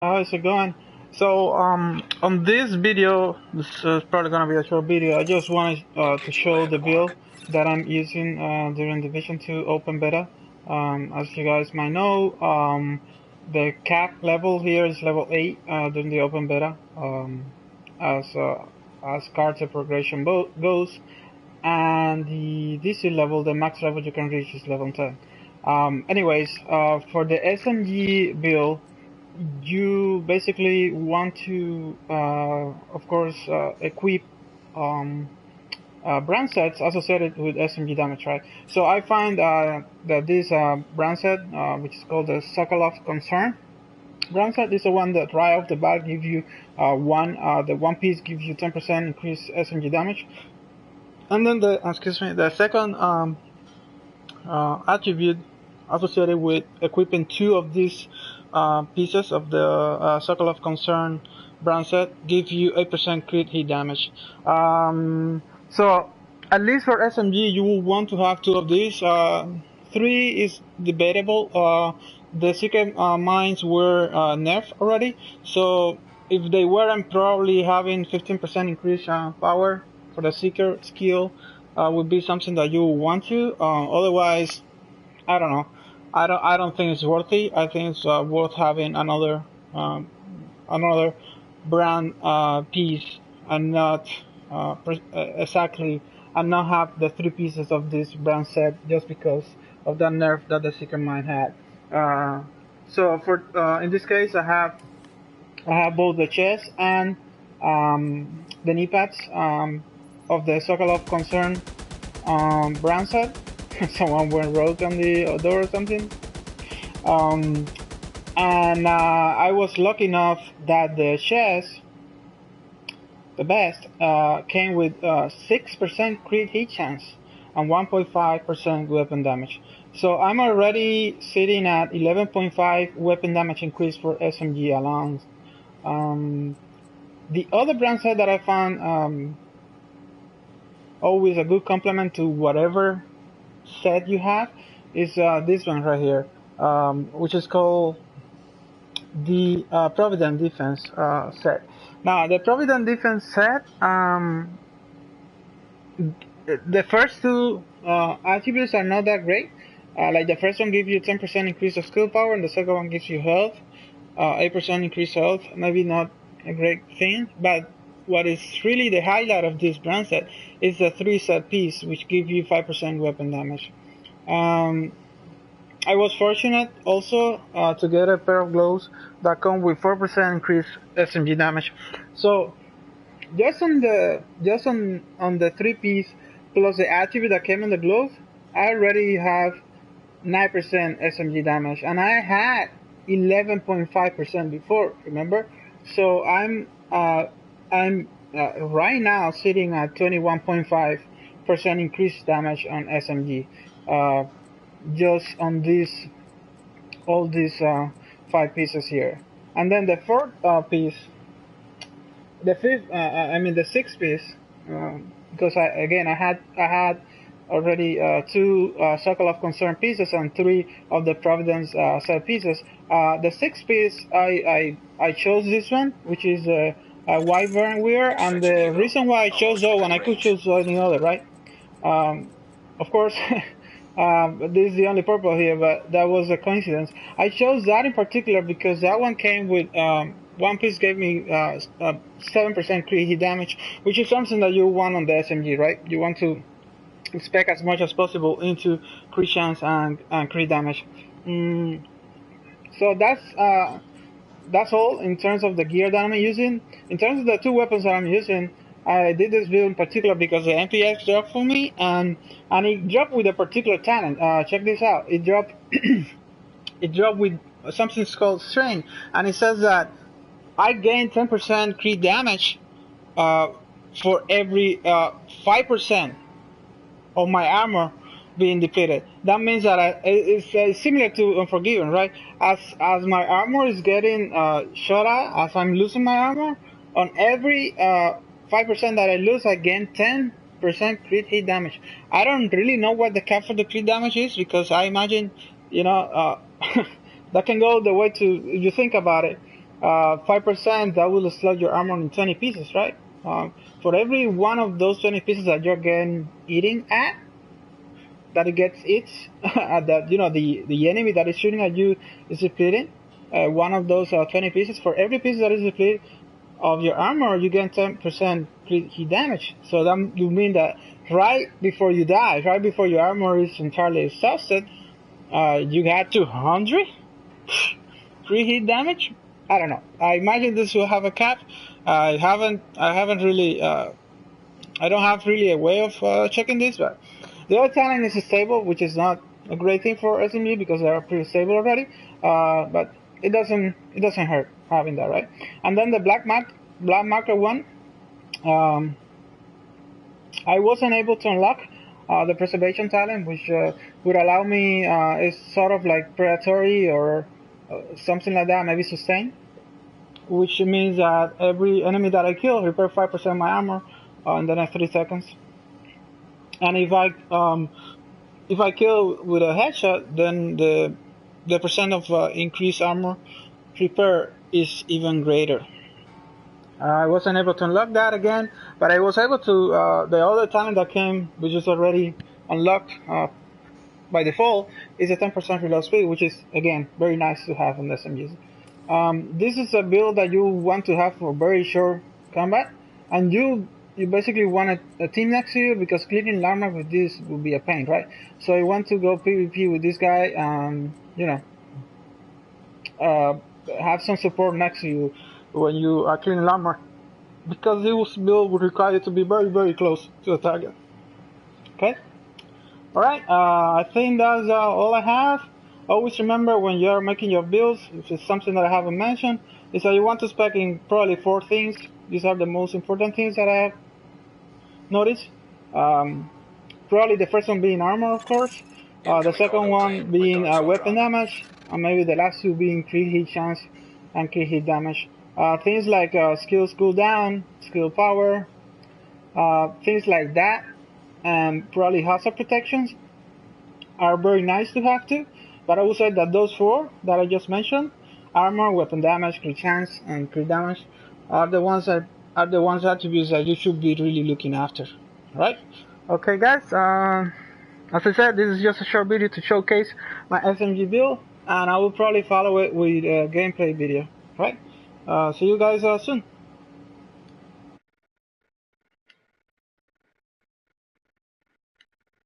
How's it going? So, on this video, this is probably gonna be a short video. I just wanted to show the build that I'm using during the Vision 2 open beta. As you guys might know, the cap level here is level 8 during the open beta. As cards of progression goes, and the DC level, the max level you can reach is level 10. Anyways, for the SMG build, you basically want to, of course, equip um, brand sets associated with SMG damage, right? So I find that this brand set, which is called the Sokolov Concern brand set, is the one that right off the bat gives you the one piece gives you 10% increased SMG damage, and then the second attribute associated with equipping two of these pieces of the Circle of Concern brand set give you 8% crit hit damage. So at least for SMG, you will want to have two of these. Three is debatable. The secret mines were nerfed already, so if they weren't probably having 15% increased power for the seeker skill, would be something that you want to. Otherwise, I don't know. I don't think it's worthy. I think it's worth having another brand piece and not exactly and not have the three pieces of this brand set just because of that nerf that the Seeker Mine had. So for in this case, I have both the chest and the knee pads of the Sokolov Concern brand set. Someone went rogue on the door or something. Um, and I was lucky enough that the chest, the best, came with 6% crit hit chance and 1.5% weapon damage. So I'm already sitting at 11.5 weapon damage increase for SMG alone. The other brand set that I found always a good complement to whatever set you have is this one right here, which is called the Provident Defense set. Now, the Provident Defense set, the first two attributes are not that great. Like the first one gives you 10% increase of skill power, and the second one gives you health, 8% increase health. Maybe not a great thing, but what is really the highlight of this brand set is the 3 set piece, which give you 5% weapon damage. I was fortunate also to get a pair of gloves that come with 4% increased SMG damage. So just on the 3 piece plus the attribute that came in the glove, I already have 9% SMG damage, and I had 11.5% before. Remember, so I'm right now sitting at 21.5% increased damage on SMG. Just on all these 5 pieces here, and then the fourth piece, the fifth, the sixth piece, because I had already two Circle of Concern pieces and 3 of the Providence set pieces. The sixth piece, I chose this one, which is a Wyvern Weir, and the reason why I chose that one, I could choose any other, right? Of course, this is the only purple here, but that was a coincidence. I chose that in particular because that one came with one piece gave me 7% crit hit damage, which is something that you want on the SMG, right? You want to spec as much as possible into crit chance and crit damage. So that's all in terms of the gear that I'm using. In terms of the 2 weapons that I'm using, I did this build in particular because the MPX dropped for me, and it dropped with a particular talent. Check this out. It dropped it dropped with something called Strain, and it says that I gain 10% crit damage for every 5% of my armor being depleted. That means that it's similar to Unforgiven, right? As my armor is getting shot at, as I'm losing my armor, on every 5% that I lose, I gain 10% crit hit damage. I don't really know what the cap for the crit damage is, because I imagine, that can go the way to, if you think about it. 5%, that will slot your armor in 20 pieces, right? For every one of those 20 pieces that you're getting eating at, that it gets hit, that the enemy that is shooting at you is depleting. One of those 20 pieces, for every piece that is depleted of your armor, you get 10% hit damage. So that you mean that right before you die, right before your armor is entirely exhausted, you got 200 free hit damage. I don't know. I imagine this will have a cap. I haven't really. I don't have really a way of checking this, but the other talent is stable, which is not a great thing for SMG because they are pretty stable already. But it doesn't hurt having that, right? And then the black marker one, I wasn't able to unlock the preservation talent, which would allow me it's sort of like predatory or something like that, maybe sustain, which means that every enemy that I kill repair 5% of my armor in the next 3 seconds. And if I kill with a headshot, then the percent of increased armor repair is even greater. I wasn't able to unlock that again, but I was able to the other talent that came, which is already unlocked by default, is a 10% reload speed, which is again very nice to have on the SMGs. This is a build that you want to have for very short combat, and you basically want a team next to you because clearing Larmak with this will be a pain, right? So you want to go PvP with this guy and have some support next to you when you are cleaning Larmak, because this build would require you to be very, very close to the target. Okay? Alright, I think that's all I have. Always remember when you're making your builds, which is something that I haven't mentioned, is that you want to spec in probably 4 things. These are the most important things that I have noticed. Probably the first one being armor, of course. The second one being weapon damage, and maybe the last 2 being crit hit chance and crit hit damage. Things like skills cooldown, skill power, things like that, and probably hazard protections are very nice to have too. But I would say that those 4 that I just mentioned, armor, weapon damage, crit chance, and crit damage, are the attributes that you should be really looking after. Right? Okay, guys. As I said, this is just a short video to showcase my SMG build, and I will probably follow it with a gameplay video. Right? See you guys soon.